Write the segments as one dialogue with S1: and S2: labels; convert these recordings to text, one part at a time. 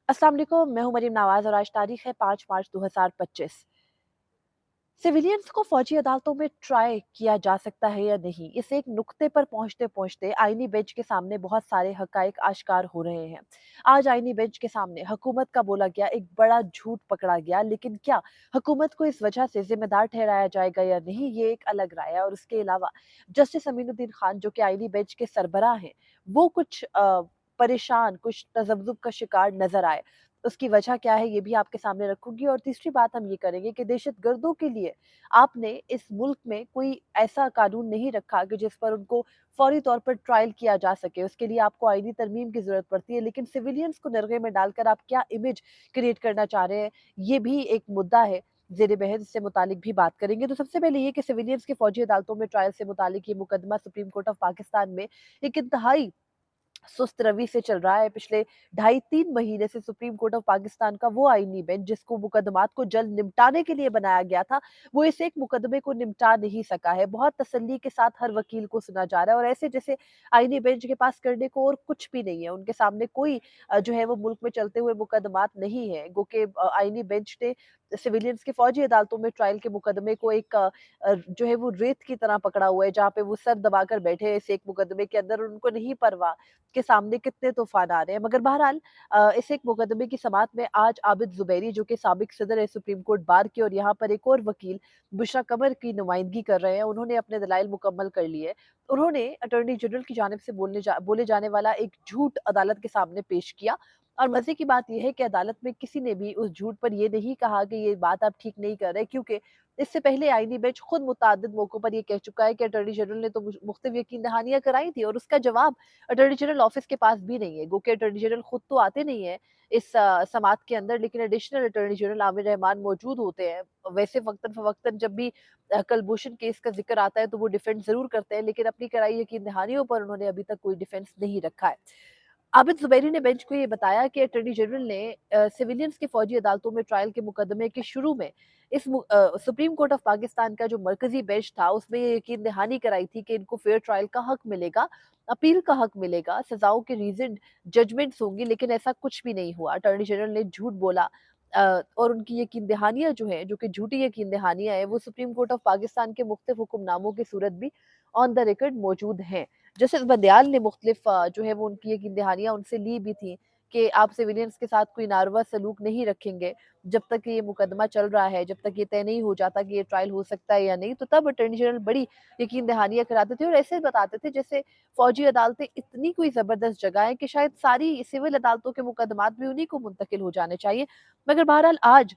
S1: अस्सलाम वालेकुम, मैं हूं मरीम नवाज और आज तारीख है 5 मार्च 2025। सिविलियंस को फौजी अदालतों में ट्राई किया जा सकता है या नहीं, इस एक नुक्ते पर पहुंचते पहुंचते आईनी बेंच के सामने बहुत सारे हकाइक आश्कार हो रहे हैं। आज आईनी बेंच के सामने हुकूमत का बोला गया एक बड़ा झूठ पकड़ा गया, लेकिन क्या हुकूमत को इस वजह से जिम्मेदार ठहराया जाएगा या नहीं, ये एक अलग राय है। और उसके अलावा जस्टिस अमीनुद्दीन खान जो कि आईनी बेंच के सरबराह हैं, वो कुछ परेशान, कुछ तजब्जुब का शिकार नजर आए। उसकी वजह क्या है ये भी आपके सामने रखूंगी। और तीसरी बात हम ये करेंगे कि दहशतगर्दों के लिए आपने इस मुल्क में कोई ऐसा कानून नहीं रखा कि जिस पर उनको फौरी तौर पर ट्रायल किया जा सके। उसके लिए आपको आईनी तरमीम की जरूरत पड़ती है, लेकिन सिविलियंस को नरगे में डालकर आप क्या इमेज क्रिएट करना चाह रहे हैं, ये भी एक मुद्दा है जेर बहस। इससे मुतालिक भी बात करेंगे। तो सबसे पहले ये कि सिविलियंस के फौजी अदालतों में ट्रायल से मुतालिक ये मुकदमा सुप्रीम कोर्ट ऑफ पाकिस्तान में एक इंतहाई सुस्त रवि से चल रहा है। पिछले 2.5-3 महीने से सुप्रीम कोर्ट ऑफ पाकिस्तान का वो आईनी बेंच जिसको मुकदमात को जल्द निपटाने के लिए बनाया गया था, वो इस एक मुकदमे को निपटा नहीं सका है। बहुत तसल्ली के साथ हर वकील को सुना जा रहा है और ऐसे जैसे आईनी बेंच के पास करने को और कुछ भी नहीं है। उनके सामने कोई जो है वो मुल्क में चलते हुए मुकदमात नहीं है। गो के आईनी बेंच ने सिविलियंस के फौजी अदालतों में ट्रायल के मुकदमे को एक जो है वो रेत की तरह पकड़ा हुआ है, जहाँ पे वो सर दबाकर बैठे हैं इस एक मुकदमे के अंदर और उनको नहीं परवाह के सामने कितने तूफान आ रहे हैं। मगर बहरहाल इस एक मुकदमे की समाअत में आज आबिद जुबैरी जो कि साबिक सदर है सुप्रीम कोर्ट बार के, और यहाँ पर एक और वकील बुशरा कमर की नुमाइंदगी कर रहे हैं, उन्होंने अपने दलाइल मुकम्मल कर लिए। उन्होंने अटॉर्नी जनरल की जानिब से बोले जाने वाला एक झूठ अदालत के सामने पेश किया। और मजे की बात यह है कि अदालत में किसी ने भी उस झूठ पर यह नहीं कहा कि ये बात आप ठीक नहीं कर रहे, क्योंकि इससे पहले आईनी बेंच खुद मुतअद्दिद मौकों पर यह कह चुका है कि अटॉर्नी जनरल ने तो मुख्तलिफ यकीन दहानियां कराई थी और उसका जवाब अटॉर्नी जनरल ऑफिस के पास भी नहीं है। गो के अटॉर्नी जनरल खुद तो आते नहीं है इस समात के अंदर, लेकिन additional attorney general Aamir Rahman मौजूद होते हैं। वैसे वक्तन फवक्तन जब भी कलभूषण केस का जिक्र आता है तो वो डिफेंस जरूर करते हैं, लेकिन अपनी कराई यकीन दहानियों पर उन्होंने अभी तक कोई डिफेंस नहीं रखा है। आबिद जुबैरी ने बेंच को ये बताया कि अटॉर्नी जनरल ने सिविलियंस की फौजी अदालतों में ट्रायल के मुकदमे के शुरू में सुप्रीम कोर्ट ऑफ पाकिस्तान का जो मरकजी बेंच था उसमें ये यकीन दहानी कराई थी कि इनको फेयर ट्रायल का हक मिलेगा, अपील का हक मिलेगा, सजाओं के रीजन जजमेंट्स होंगी, लेकिन ऐसा कुछ भी नहीं हुआ। अटॉर्नी जनरल ने झूठ बोला और उनकी यकीन दहानियां जो है, जो कि झूठी यकीन दहानियां है, वो सुप्रीम कोर्ट ऑफ पाकिस्तान के मुख्तलिफ हुक्मनामों की सूरत भी ऑन द रिकॉर्ड मौजूद हैं। जस्टिस बंदयाल ने मुख्तलिफ जो है वो उनकी यकीन दहानियां उनसे ली भी थी कि आप सिविलियंस के साथ कोई नारवा सलूक नहीं रखेंगे जब तक ये मुकदमा चल रहा है, जब तक ये तय नहीं हो जाता कि ये ट्रायल हो सकता है या नहीं। तो तब अटॉर्नी जनरल बड़ी यकीन दहानियां कराते थे और ऐसे बताते थे जैसे फौजी अदालतें इतनी कोई जबरदस्त जगह है कि शायद सारी सिविल अदालतों के मुकदमात भी उन्हीं को मुंतकिल हो जाने चाहिए। मगर बहरहाल आज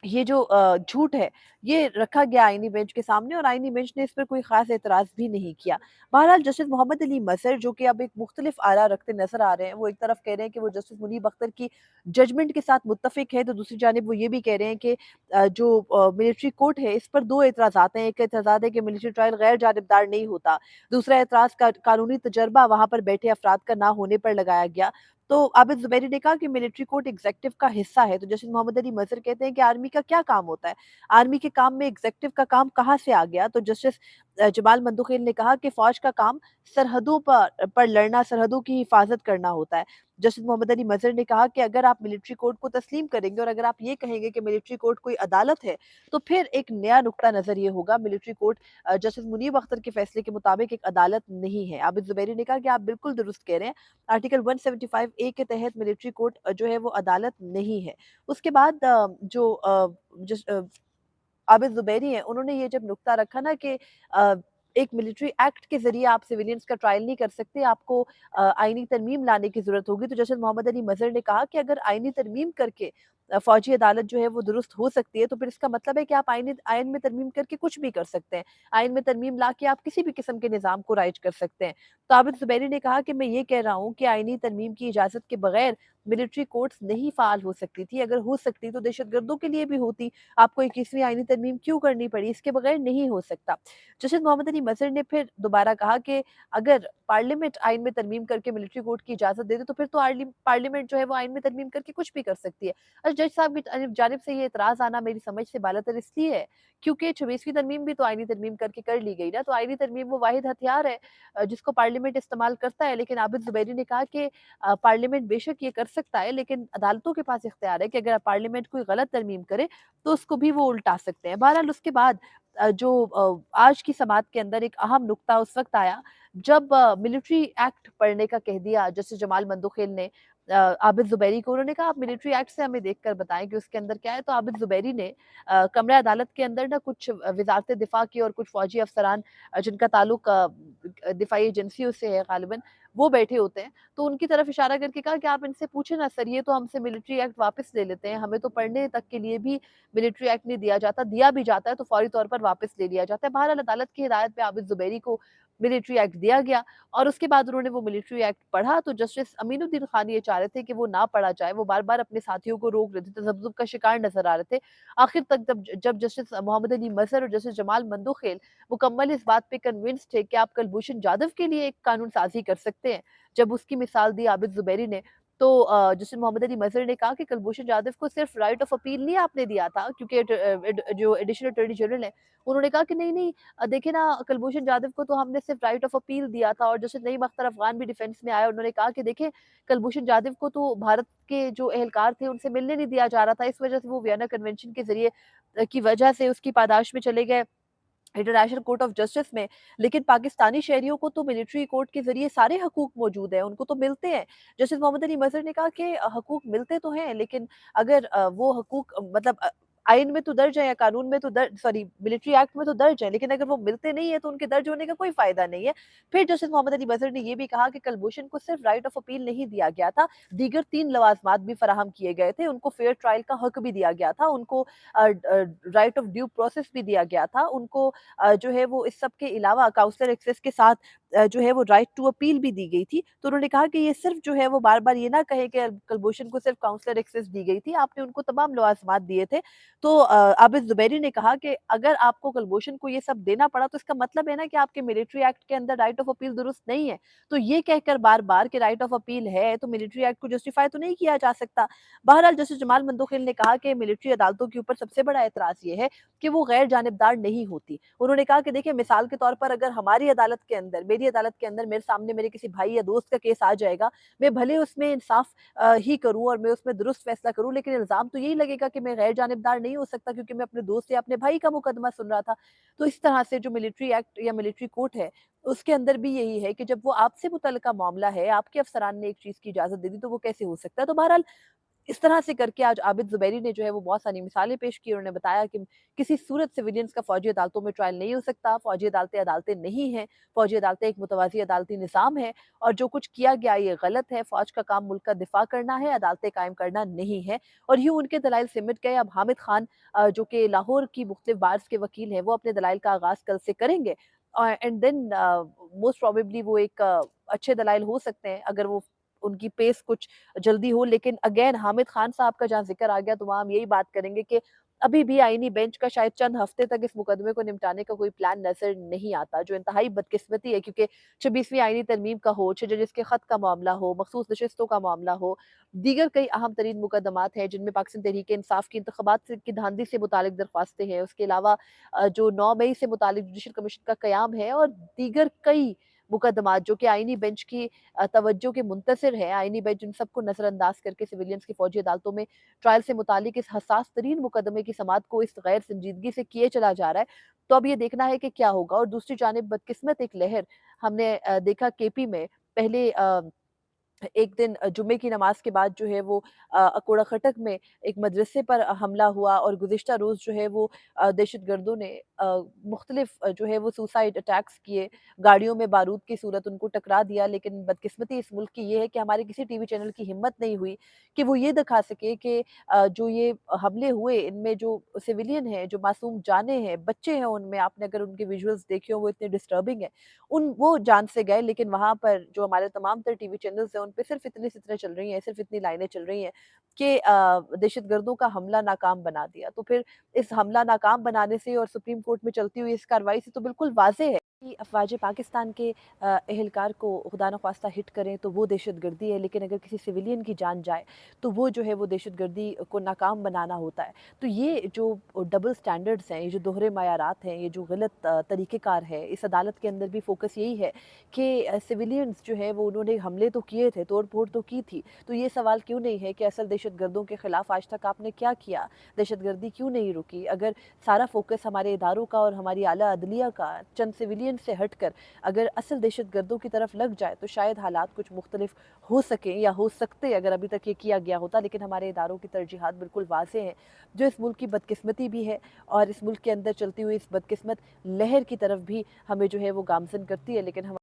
S1: ये जो झूठ है, ये रखा गया आईनी बेंच के सामने और आईनी बेंच ने इस पर कोई ख़ास एतराज़ भी नहीं किया। बहरहाल जस्टिस मोहम्मद अली मज़हर जो कि अब एक मुख्तलिफ आरा रखते नज़र आ रहे हैं, वो एक तरफ कह रहे हैं कि वो जस्टिस मुनीब अख्तर की जजमेंट के साथ मुत्तफ़िक है, तो दूसरी जानिब वो ये भी कह रहे हैं कि जो मिलिट्री कोर्ट है, इस पर 2 एतराज़ात हैं। एक एतराज़ है कि मिलिट्री ट्रायल गैर जानिबदार नहीं होता, दूसरा एतराज़ का कानूनी तजर्बा वहाँ पर बैठे अफ़राद का ना होने पर लगाया गया। तो आबिद ज़ुबैरी ने कहा कि मिलिट्री कोर्ट एग्जीक्यूटिव का हिस्सा है। तो जस्टिस मोहम्मद अली मज़हर कहते हैं कि आर्मी का क्या काम होता है? आर्मी के काम में एग्जीक्यूटिव का काम कहाँ से आ गया? तो जस्टिस जमाल मंदुखिल ने कहा कि फ़ौज का काम सरहदों पर लड़ना, सरहदों की हिफाज़त करना होता है। जस्टिस मोहम्मद अली मज़हर ने कहा कि अगर आप मिलिट्री कोर्ट को तस्लीम करेंगे और अगर आप ये कहेंगे कि मिलिट्री कोर्ट कोई अदालत है, तो फिर एक नया नुक्ता नज़र ये होगा, military court justice Munib Akhtar के फैसले के मुताबिक एक अदालत नहीं है। आबिद ज़ुबैरी ने कहा कि आप बिल्कुल दुरुस्त कह रहे हैं, आर्टिकल 175 ए के तहत मिलिट्री कोर्ट जो है वो अदालत नहीं है। उसके बाद आबिद ज़ुबैरी हैं, उन्होंने ये जब नुक्ता रखा ना कि अ, एक मिलिट्री एक्ट के ज़रिए आप सिविलियंस का ट्रायल नहीं कर सकते, आपको आईनी तरमीम लाने की ज़रूरत होगी। तो जस्टिस मोहम्मद अली मज़हर ने कहा कि अगर आईनी तरमीम करके फ़ौजी अदालत जो है वो दुरुस्त हो सकती है, तो फिर इसका मतलब है कि आप आइन में तरमीम करके कुछ भी कर सकते हैं। आइन में तरमीम ला के आप किसी भी किस्म के निज़ाम को राइज कर सकते हैं। तो आबिद ज़ुबैरी ने कहा कि मैं ये कह रहा हूँ कि आईनी तरमीम की इजाज़त के बगैर मिलिट्री कोर्ट्स नहीं फ़ाल हो सकती थी। अगर हो सकती तो दहशतगर्दों के लिए भी होती। आपको 21वीं आईनी तरमीम क्यों करनी पड़ी? इसके बगैर नहीं हो सकता। जस्टिस मोहम्मद अली मज़हर ने फिर दोबारा कहा कि अगर पार्लियामेंट आइन में तरमीम करके मिलिट्री कोर्ट की इजाज़त दे दे, तो फिर तो पार्लियामेंट जो है वो आइन में तरमीम करके कुछ भी कर सकती है। जज साहब की जानिब से ये एतराज़ आना मेरी समझ से बालातर इसलिए है, क्योंकि 26वीं तरमीम भी तो आइनी तरमीम करके कर ली गई ना, तो आइनी तरमीम वो वाहिद हथियार है जिसको पार्लियामेंट इस्तेमाल करता है। लेकिन आबिद ज़ुबैरी ने कहा कि पार्लियामेंट बेशक ये कर सकता है, लेकिन अदालतों के पास इख्तियार है कि अगर पार्लियामेंट कोई गलत तरमीम करे, तो उसको भी वो उल्टा सकते हैं। बहरहाल उसके बाद आज की समाअत के अंदर एक अहम नुक्ता उस वक़्त आया, जब मिलिट्री एक्ट पढ़ने का कह दिया जस्टिस जमाल मंदोखेल ने आबिद ज़ुबैरी को। उन्होंने कहा, आप मिलिट्री एक्ट से हमें देखकर बताएँ कि उसके अंदर क्या है? तो आबिद ज़ुबैरी ने कमरा अदालत के अंदर ना कुछ वज़ारत दिफ़ा की और कुछ फ़ौजी अफ़सरान जिनका ताल्लुक दिफ़ाई एजेंसियों से है ग़ालिबन, वो बैठे होते हैं। तो उनकी तरफ इशारा करके कहा कि आप इनसे पूछे ना सर, ये तो हमसे मिलिट्री एक्ट वापस ले लेते हैं, हमें तो पढ़ने तक के लिए भी मिलिट्री एक्ट नहीं दिया जाता, दिया भी जाता है तो फौरी तौर पर वापस ले लिया जाता है। बहरहाल अदालत की हिदायत पे आबिद ज़ुबैरी को मिलिट्री एक्ट दिया गया और उसके बाद उन्होंने वो मिलिट्री एक्ट पढ़ा, तो जस्टिस अमीनुद्दीन खान ये चाह रहे थे कि वो ना पढ़ा जाए, वो बार-बार अपने साथियों को रोक रहे थे, तज़ब्ज़ुब का शिकार नज़र आ रहे थे। आखिर तक जब जस्टिस मोहम्मद अली मज़हर और जस्टिस जमाल मंदोखेल मुकम्मल इस बात पे कन्विंस थे कि आप कुलभूषण जाधव के लिए एक कानून साज़ी कर सकते हैं, जब उसकी मिसाल दी आबिद ज़ुबैरी ने, तो जस्टिस मोहम्मद अली मज़हर ने कहा कि कुलभूषण जाधव को सिर्फ राइट ऑफ अपील नहीं आपने दिया था, क्योंकि जो एडिशनल अटॉर्नी जनरल है, उन्होंने कहा कि नहीं, नहीं, देखिए ना, कुलभूषण जाधव को तो हमने सिर्फ राइट ऑफ अपील दिया था। और जस्टिस नईम अख्तर अफ़गान भी डिफेंस में आए, उन्होंने कहा कि देखिए, कुलभूषण जाधव को तो भारत के जो एहलकार थे उनसे मिलने नहीं दिया जा रहा था, इस वजह से वो वियना कन्वेंशन के ज़रिए की वजह से उसकी पादाश में चले गए इंटरनेशनल कोर्ट ऑफ जस्टिस में। लेकिन पाकिस्तानी शहरियों को तो मिलिट्री कोर्ट के ज़रिए सारे हकूक मौजूद हैं, उनको तो मिलते हैं। जस्टिस मोहम्मद अली मज़हर ने कहा कि हकूक मिलते तो हैं, लेकिन अगर वो हकूक मतलब आइन में तो दर्ज है या कानून में तो दर्ज, सॉरी, मिलिट्री एक्ट में तो दर्ज है, लेकिन अगर वो मिलते नहीं है तो उनके दर्ज होने का कोई फ़ायदा नहीं है। फिर जस्टिस मोहम्मद अली मज़हर ने ये भी कहा कि कुलभूषण को सिर्फ राइट ऑफ अपील नहीं दिया गया था, दीगर 3 लवाज़मात भी फराहम किए गए थे, उनको फेयर ट्रायल का हक भी दिया गया था, उनको राइट ऑफ ड्यू प्रोसेस भी दिया गया था, उनको जो है वो इस सब के अलावा काउंसलर एक्सेस के साथ जो है वो राइट टू अपील भी दी गई थी। तो उन्होंने कहा कि ये सिर्फ जो है वो बार-बार ये ना कहे कि कुलभूषण को सिर्फ काउंसलर एक्सेस दी गई थी, आपने उनको तमाम लवाज़मात दिए थे। तो आबिद ज़ुबैरी ने कहा कि अगर आपको कुलभूषण को ये सब देना पड़ा, तो इसका मतलब है ना कि आपके मिलिट्री एक्ट के अंदर राइट ऑफ अपील दुरुस्त नहीं है। तो ये कहकर बार-बार कि राइट ऑफ अपील है, तो मिलिट्री एक्ट को जस्टिफाई तो नहीं किया जा सकता। बहरहाल जस्टिस जमाल मंदोखेल ने कहा कि मिलिट्री अदालतों के ऊपर सबसे बड़ा एतराज़ ये है कि वो गैर जानिबदार नहीं होती। उन्होंने कहा कि देखिए, मिसाल के तौर पर अगर हमारी अदालत के अंदर, मेरी अदालत के अंदर मेरे सामने मेरे किसी भाई या दोस्त का केस आ जाएगा, मैं भले उसमें इंसाफ ही करूँ और मैं उसमें दुरुस्त फैसला करूँ, लेकिन इल्ज़ाम तो यही लगेगा कि मैं गैर जानिबदार नहीं हो सकता, क्योंकि मैं अपने दोस्त या अपने भाई का मुकदमा सुन रहा था। तो इस तरह से जो मिलिट्री एक्ट या मिलिट्री कोर्ट है, उसके अंदर भी यही है कि जब वो आपसे मुतल्लिका मामला है, आपके अफसरान ने एक चीज़ की इजाज़त दे दी, तो वो कैसे हो सकता है? तो बहरहाल इस तरह से करके आज आबिद ज़ुबैरी ने जो है वो बहुत सारी मिसालें पेश की। उन्होंने बताया कि किसी सूरत सिविलियंस का फ़ौजी अदालतों में ट्रायल नहीं हो सकता, फ़ौजी अदालतें अदालतें नहीं हैं, फ़ौजी अदालतें एक मुतवाज़ी अदालती निज़ाम है और जो कुछ किया गया ये गलत है, फ़ौज का काम मुल्क का दिफ़ा करना है, अदालतें कायम करना नहीं है। और यूँ उनके दलाइल सिमट गए। अब हामिद खान जो कि लाहौर की मुख्तलिफ बार्स के वकील हैं, वो अपने दलाइल का आगाज़ कल से करेंगे एंड देन मोस्ट प्रोबेबली वो एक अच्छे दलाइल हो सकते हैं, अगर वो उनकी पेस कुछ जल्दी हो। लेकिन अगेन हामिद खान साहब का जहाँ ज़िक्र आ गया, तो वहाँ हम यही बात करेंगे कि अभी भी आईनी बेंच का शायद चंद हफ्ते तक इस मुकदमे को निपटाने का कोई प्लान नज़र नहीं आता, जो इंतहाई बदकिस्मती है, क्योंकि 26वीं आईनी तरमीम का हो, 6 जजेस के खत का मामला हो, मखसूस नशिस्तों का मामला हो, दीगर कई अहम तरीन मुकदमात हैं जिनमें पाकिस्तान तहरीक-ए-इंसाफ की इंतखाबात से की धांधली से मुतालिक दरख्वास्तें हैं। उसके अलावा जो 9 मई से मुतालिक जुडिशल कमीशन का क़याम है और दीगर कई मुकदमात जो कि आईनी बेंच की तवज्जो के मुंतज़िर है। आईनी बेंच इन सबको नज़रअंदाज करके सिविलियंस की फ़ौजी अदालतों में ट्रायल से मुतालिक इस हसास तरीन मुकदमे की समाअत को इस गैर संजीदगी से किए चला जा रहा है। तो अब ये देखना है कि क्या होगा। और दूसरी जानिब बदकिस्मत एक लहर हमने देखा केपी में पहले एक दिन जुम्मे की नमाज के बाद जो है वो अकोड़ा खटक में एक मदरसे पर हमला हुआ और गुज़िश्ता रोज़ जो है वो दहशतगर्दों ने मुख्तलिफ जो है वो सुसाइड अटैक्स किए, गाड़ियों में बारूद की सूरत उनको टकरा दिया। लेकिन बदकिस्मती इस मुल्क की ये है कि हमारे किसी टीवी चैनल की हिम्मत नहीं हुई कि वो ये दिखा सके कि जो ये हमले हुए इनमें जो सिविलियन हैं, जो मासूम जानें हैं, बच्चे हैं उनमें, आपने अगर उनके विजुअल्स देखे हो वो इतने डिस्टर्बिंग हैं। वो जान से गए, लेकिन वहाँ पर जो हमारे तमाम तर टीवी चैनल्स हैं, उन पे सिर्फ़ इतनी सितरें चल रही हैं, सिर्फ़ इतनी लाइनें चल रही हैं कि दहशतगर्दों का हमला नाकाम बना दिया। तो फिर इस हमला नाकाम बनाने से और सुप्रीम कोर्ट में चलती हुई इस कार्रवाई से तो बिल्कुल वाज़ेह है कि अफ़वाज पाकिस्तान के एहलकार को खुदा न ख़्वास्ता हिट करें तो वो दहशतगर्दी है, लेकिन अगर किसी सिविलियन की जान जाए तो वो जो है वो दहशतगर्दी को नाकाम बनाना होता है। तो ये जो डबल स्टैंडर्ड्स हैं, ये जो दोहरे मायारात हैं, ये जो गलत तरीक़ेकार है, इस अदालत के अंदर भी फ़ोकस यही है कि सिविलियंस जो है वो उन्होंने हमले तो किए थे, तोड़-फोड़ तो की थी। तो ये सवाल क्यों नहीं है कि असल दहशतगर्दों के ख़िलाफ़ आज तक आपने क्या किया? दहशतगर्दी क्यों नहीं रुकी? अगर सारा फ़ोकस हमारे इदारों का और हमारी आला अदलिया का चंद सिविलियन से हटकर अगर असल दहशतगर्दों की तरफ लग जाए तो शायद हालात कुछ मुख्तलिफ हो सकें या हो सकते अगर अभी तक ये किया गया होता। लेकिन हमारे इदारों की तरजीहात बिल्कुल वाज़ेह हैं, जो इस मुल्क की बदकिस्मती भी है और इस मुल्क के अंदर चलती हुई इस बदकिस्मत लहर की तरफ भी हमें जो है वो गामज़न करती है। लेकिन हम